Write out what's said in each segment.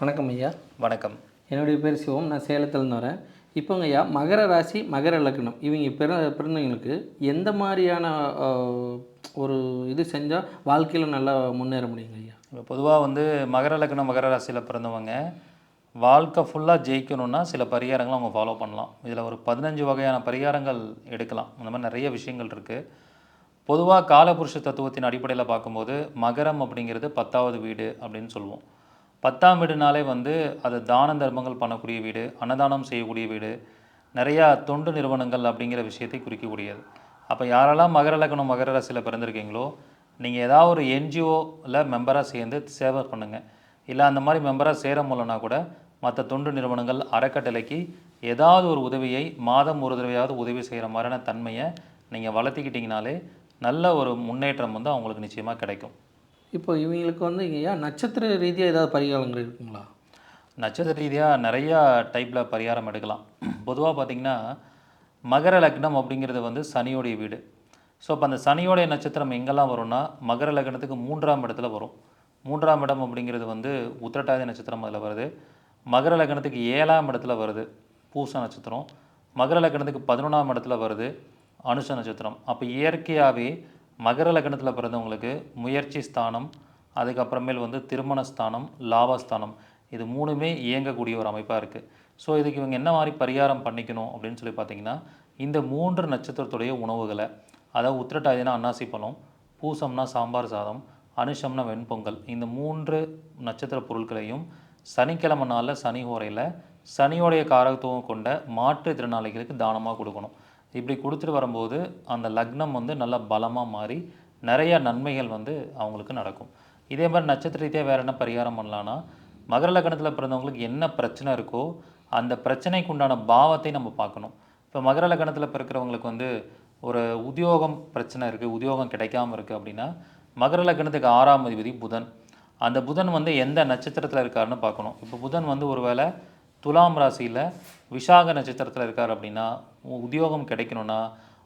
வணக்கம் ஐயா. வணக்கம். என்னுடைய பேர் சிவம். நான் சேலத்துலேருந்து வரேன். இப்போங்க ஐயா, மகர ராசி, மகர லக்னம் இவங்க பிறந்தவங்களுக்கு எந்த மாதிரியான ஒரு இது செஞ்சால் வாழ்க்கையில் நல்லா முன்னேற முடியுங்க ஐயா? இப்போ பொதுவாக மகர லக்னம் மகர ராசியில் பிறந்தவங்க வாழ்க்கை ஃபுல்லாக ஜெயிக்கணும்னா சில பரிகாரங்களை அவங்க ஃபாலோ பண்ணலாம். இதில் ஒரு 15 வகையான பரிகாரங்கள் எடுக்கலாம். இந்த மாதிரி நிறைய விஷயங்கள் இருக்குது. பொதுவாக காலபுருஷ தத்துவத்தின் அடிப்படையில் பார்க்கும்போது மகரம் அப்படிங்கிறது 10வது வீடு அப்படின்னு சொல்லுவோம். 10ஆம் வீடுனாலே அது தான தர்மங்கள் பண்ணக்கூடிய வீடு, அன்னதானம் செய்யக்கூடிய வீடு, நிறையா தொண்டு நிறுவனங்கள் அப்படிங்கிற விஷயத்தை குறிக்கக்கூடியது. அப்போ யாரெல்லாம் மகர லக்னம் மகர ராசியில் பிறந்திருக்கீங்களோ நீங்கள் ஏதாவது ஒரு என்ஜிஓவில் மெம்பராக சேர்ந்து சேவை பண்ணுங்கள். இல்லை அந்த மாதிரி மெம்பராக சேர முடியலனா கூட மற்ற தொண்டு நிறுவனங்கள் அறக்கட்டளைக்கு ஏதாவது ஒரு உதவியை மாதம் ஒரு தடவையாவது உதவி செய்கிற மாதிரியான தன்மையை நீங்கள் வளர்த்திக்கிட்டிங்கனாலே நல்ல ஒரு முன்னேற்றம் அவங்களுக்கு நிச்சயமாக கிடைக்கும். இப்போ இவங்களுக்கு ஐயா நட்சத்திர ரீதியாக ஏதாவது பரிகாரங்கள் இருக்குங்களா? நட்சத்திர ரீதியாக நிறையா டைப்பில் பரிகாரம் எடுக்கலாம். பொதுவாக பார்த்திங்கன்னா மகர லக்னம் அப்படிங்கிறது சனியோடைய வீடு. ஸோ அப்போ அந்த சனியோடைய நட்சத்திரம் எங்கெல்லாம் வரும்னா மகர லக்னத்துக்கு 3ஆம் இடத்துல வரும். 3ஆம் இடம் அப்படிங்கிறது உத்திரட்டாதி நட்சத்திரம் அதில் வருது. மகர லக்னத்துக்கு 7ஆம் இடத்துல வருது பூச நட்சத்திரம். மகர லக்னத்துக்கு 11ஆம் இடத்துல வருது அனுஷ நட்சத்திரம். அப்போ இயற்கையாகவே மகர லக்னத்தில் பிறந்தவங்களுக்கு முயற்சி ஸ்தானம், அதுக்கப்புறமேல் திருமண ஸ்தானம், லாபஸ்தானம், இது 3மே இயங்கக்கூடிய ஒரு அமைப்பாக இருக்குது. ஸோ இதுக்கு இவங்க என்ன மாதிரி பரிகாரம் பண்ணிக்கணும் அப்படின்னு சொல்லி பார்த்தீங்கன்னா, இந்த 3 நட்சத்திரத்துடைய உணவுகளை, அதாவது உத்திரட்டாதினா அன்னாசி பழம், பூசம்னா சாம்பார் சாதம், அனுஷம்னா வெண்பொங்கல், இந்த 3 நட்சத்திர பொருட்களையும் சனிக்கிழமை நாளில் சனி ஹோரையில் சனியோடைய காரகத்துவம் கொண்ட மாற்றுத்திறனாளிகளுக்கு தானமாக கொடுக்கணும். இப்படி கொடுத்துட்டு வரும்போது அந்த லக்னம் நல்லா பலமாக மாறி நிறைய நன்மைகள் அவங்களுக்கு நடக்கும். இதே மாதிரி நட்சத்திர ரீதியாக வேறு என்ன பரிகாரம் பண்ணலான்னா, மகர லக்னத்தில் பிறந்தவங்களுக்கு என்ன பிரச்சனை இருக்கோ அந்த பிரச்சனைக்கு உண்டான பாவத்தை நம்ம பார்க்கணும். இப்போ மகர லக்னத்தில் பிறக்கிறவங்களுக்கு ஒரு உத்தியோகம் பிரச்சனை இருக்குது, உத்தியோகம் கிடைக்காமல் இருக்குது அப்படின்னா மகர லக்னத்துக்கு 6ஆம் அதிபதி புதன். அந்த புதன் எந்த நட்சத்திரத்தில் இருக்காருன்னு பார்க்கணும். இப்போ புதன் ஒரு வேளை துலாம் ராசியில் விசாக நட்சத்திரத்தில் இருக்கார் அப்படின்னா உத்தியோகம் கிடைக்கணும்னா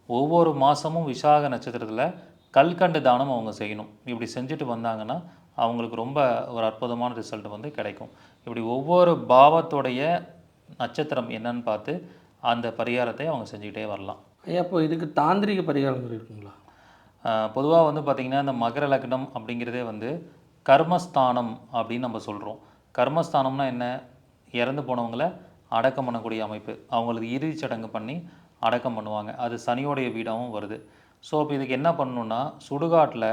ஒவ்வொரு மாதமும் விசாக நட்சத்திரத்தில் கல்கண்டு தானம் அவங்க செய்யணும். இப்படி செஞ்சுட்டு வந்தாங்கன்னா அவங்களுக்கு ரொம்ப ஒரு அற்புதமான ரிசல்ட் கிடைக்கும். இப்படி ஒவ்வொரு பாவத்தோடைய நட்சத்திரம் என்னன்னு பார்த்து அந்த பரிகாரத்தை அவங்க செஞ்சுக்கிட்டே வரலாம். ஐயா, இப்போ இதுக்கு தாந்திரிக பரிகாரங்கள் இருக்குங்களா? பொதுவாக பார்த்திங்கன்னா இந்த மகர லக்னம் அப்படிங்கிறதே கர்மஸ்தானம் அப்படின்னு நம்ம சொல்கிறோம். கர்மஸ்தானம்னா என்ன? இறந்து போனவங்களை அடக்கம் பண்ணக்கூடிய அமைப்பு. அவங்களுக்கு இறுதி சடங்கு பண்ணி அடக்கம் பண்ணுவாங்க. அது சனியோடைய வீடாகவும் வருது. ஸோ இப்போ இதுக்கு என்ன பண்ணணுன்னா, சுடுகாட்டில்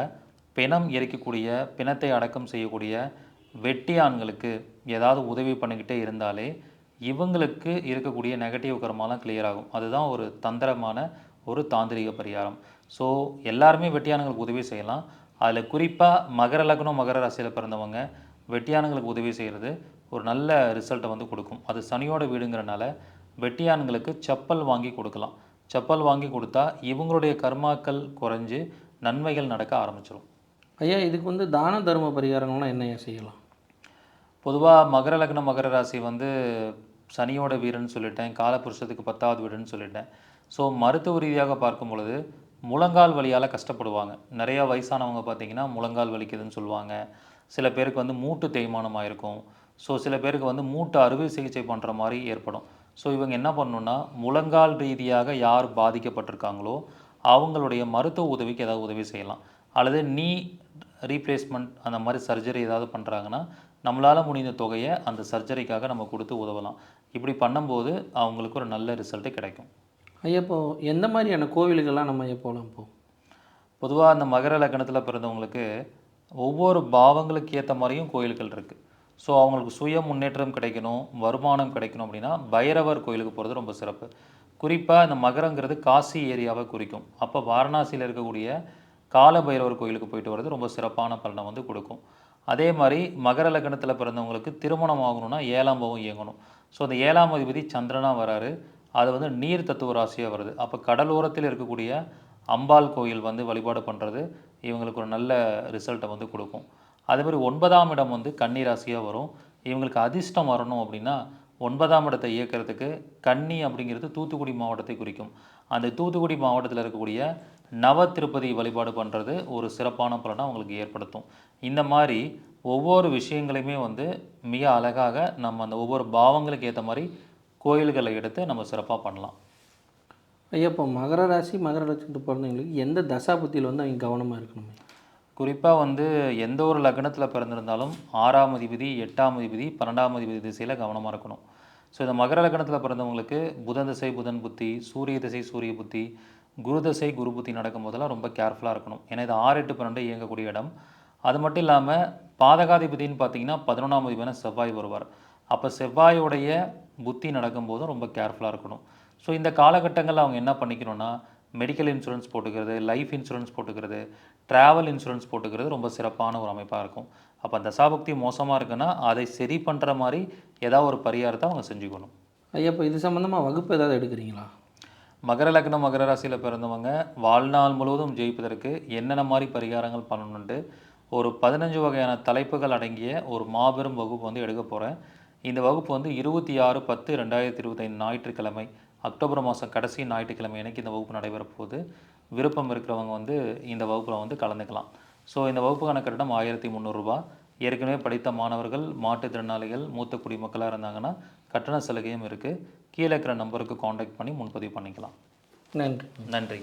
பிணம் எரிக்கக்கூடிய, பிணத்தை அடக்கம் செய்யக்கூடிய வெட்டியான்களுக்கு ஏதாவது உதவி பண்ணிக்கிட்டே இருந்தாலே இவங்களுக்கு இருக்கக்கூடிய நெகட்டிவ் கர்மாலாம் கிளியர் ஆகும். அதுதான் ஒரு தந்திரமான ஒரு தாந்திரிக பரிகாரம். ஸோ எல்லாருமே வெட்டியானுங்களுக்கு உதவி செய்யலாம். அதில் குறிப்பாக மகர லக்னம் மகர ராசியில் பிறந்தவங்க வெட்டியானுங்களுக்கு உதவி செய்கிறது ஒரு நல்ல ரிசல்ட்டை கொடுக்கும். அது சனியோட வீடுங்கிறனால வெட்டியான்களுக்கு செப்பல் வாங்கி கொடுக்கலாம். செப்பல் வாங்கி கொடுத்தா இவங்களுடைய கர்மாக்கள் குறைஞ்சு நன்மைகள் நடக்க ஆரம்பிச்சிடும். ஐயா, இதுக்கு தான தர்ம பரிகாரங்கள்லாம் என்ன செய்யலாம்? பொதுவாக மகர லக்னம் மகர ராசி சனியோட வீடுன்னு சொல்லிட்டேன், காலபுருஷத்துக்கு 10வது வீடுன்னு சொல்லிட்டேன். ஸோ மருத்துவ ரீதியாக பார்க்கும் பொழுது முழங்கால் வலியால் கஷ்டப்படுவாங்க. நிறையா வயசானவங்க பார்த்திங்கன்னா முழங்கால் வலிக்குதுன்னு சொல்லுவாங்க. சில பேருக்கு மூட்டு தேய்மானமாக இருக்கும். ஸோ சில பேருக்கு மூட்டு அறுவை சிகிச்சை பண்ணுற மாதிரி ஏற்படும். ஸோ இவங்க என்ன பண்ணணுன்னா, முழங்கால் ரீதியாக யார் பாதிக்கப்பட்டிருக்காங்களோ அவங்களுடைய மருத்துவ உதவிக்கு ஏதாவது உதவி செய்யலாம். அல்லது நீ ரீப்ளேஸ்மெண்ட் அந்த மாதிரி சர்ஜரி ஏதாவது பண்ணுறாங்கன்னா நம்மளால் முடிந்த தொகையை அந்த சர்ஜரிக்காக நம்ம கொடுத்து உதவலாம். இப்படி பண்ணும்போது அவங்களுக்கு ஒரு நல்ல ரிசல்ட்டு கிடைக்கும். ஐயா, இப்போ எந்த மாதிரியான கோவிலுக்கெல்லாம் நம்ம போகலாம்? பொதுவாக அந்த மகர லக்னத்தில் பிறந்தவங்களுக்கு ஒவ்வொரு பாவங்களுக்கு ஏற்ற மாதிரியும் கோயில்கள் இருக்குது. ஸோ அவங்களுக்கு சுய முன்னேற்றம் கிடைக்கணும், வருமானம் கிடைக்கணும் அப்படின்னா பைரவர் கோயிலுக்கு போகிறது ரொம்ப சிறப்பு. குறிப்பாக இந்த மகரங்கிறது காசி ஏரியாவை குறிக்கும். அப்போ வாரணாசியில் இருக்கக்கூடிய கால பைரவர் கோயிலுக்கு போயிட்டு வர்றது ரொம்ப சிறப்பான பலனை கொடுக்கும். அதே மாதிரி மகர லக்னத்தில் பிறந்தவங்களுக்கு திருமணம் ஆகணும்னா 7ஆம் பாவம் இயங்கணும். ஸோ அந்த 7ஆம் அதிபதி சந்திரனாக வராரு. அது நீர் தத்துவ ராசியாக வருது. அப்போ கடலோரத்தில் இருக்கக்கூடிய அம்பாள் கோயில் வழிபாடு பண்ணுறது இவங்களுக்கு ஒரு நல்ல ரிசல்ட்டை கொடுக்கும். அதேமாதிரி 9ஆம் இடம் கன்னி ராசியாக வரும். இவங்களுக்கு அதிர்ஷ்டம் வரணும் அப்படின்னா 9ஆம் இடத்தை இயக்கிறதுக்கு கன்னி அப்படிங்கிறது தூத்துக்குடி மாவட்டத்தை குறிக்கும். அந்த தூத்துக்குடி மாவட்டத்தில் இருக்கக்கூடிய நவ திருப்பதி வழிபாடு பண்ணுறது ஒரு சிறப்பான பலனை உங்களுக்கு ஏற்படுத்தும். இந்த மாதிரி ஒவ்வொரு விஷயங்களையுமே வந்து மிக அழகாக நம்ம அந்த ஒவ்வொரு பாவங்களுக்கு ஏற்ற மாதிரி கோயில்களை எடுத்து நம்ம சிறப்பாக பண்ணலாம். ஐயா இப்போ மகர ராசி மகர லக்னத்தில் பிறந்தவங்களுக்கு எந்த தசாபுத்தியில் வந்து அவங்க கவனமாக இருக்கணும்? குறிப்பாக வந்து எந்த ஒரு லக்னத்தில் பிறந்திருந்தாலும் 6ஆம் அதிபதி 8ஆம் அதிபதி 12ஆம் அதிபதி திசையில் கவனமாக இருக்கணும். ஸோ இந்த மகர லக்னத்தில் பிறந்தவங்களுக்கு புதன் திசை புதன் புத்தி, சூரிய திசை சூரிய புத்தி, குரு திசை குரு புத்தி நடக்கும் போதெல்லாம் ரொம்ப கேர்ஃபுல்லாக இருக்கணும். ஏன்னா இது 6, 8, 12 இயங்கக்கூடிய இடம். அது மட்டும் இல்லாமல் பாதகாதிபதினு பார்த்தீங்கன்னா 11ஆம் அதிபதியான செவ்வாய் வருவார். அப்போ செவ்வாயோடைய புத்தி நடக்கும்போதும் ரொம்ப கேர்ஃபுல்லாக இருக்கணும். ஸோ இந்த காலகட்டங்களில் அவங்க என்ன பண்ணிக்கணும்னா, மெடிக்கல் இன்சூரன்ஸ் போட்டுக்கிறது, லைஃப் இன்சூரன்ஸ் போட்டுக்கிறது, ட்ராவல் இன்சூரன்ஸ் போட்டுக்கிறது ரொம்ப சிறப்பான ஒரு அமைப்பாக இருக்கும். அப்போ தசாபுக்தி மோசமாக இருக்குன்னா அதை சரி பண்ணுற மாதிரி ஏதாவது ஒரு பரிகாரத்தை அவங்க செஞ்சுக்கணும். ஐயா இப்போ இது சம்மந்தமாக வகுப்பு ஏதாவது எடுக்கிறீங்களா? மகர லக்னம் மகர ராசியில் பிறந்தவங்க வாழ்நாள் முழுவதும் ஜெயிப்பதற்கு என்னென்ன மாதிரி பரிகாரங்கள் பண்ணணுன்ட்டு ஒரு 15 வகையான தலைப்புகள் அடங்கிய ஒரு மாபெரும் வகுப்பு வந்து எடுக்க போகிறேன். இந்த வகுப்பு வந்து 26/10/2025 ஞாயிற்றுக்கிழமை, அக்டோபர் மாதம் கடைசி ஞாயிற்றுக்கிழமை அன்னைக்கு இந்த வகுப்பு நடைபெற போகுது. விருப்பம் இருக்கிறவங்க வந்து இந்த வகுப்பில் வந்து கலந்துக்கலாம். ஸோ இந்த வகுப்புக்கான கட்டணம் 1300 ரூபா. ஏற்கனவே படித்த மாணவர்கள், மாற்றுத்திறனாளிகள், மூத்த குடிமக்களாக இருந்தாங்கன்னா கட்டண சலுகையும் இருக்குது. கீழே இருக்கிற நம்பருக்கு காண்டாக்ட் பண்ணி முன்பதிவு பண்ணிக்கலாம். நன்றி. நன்றி.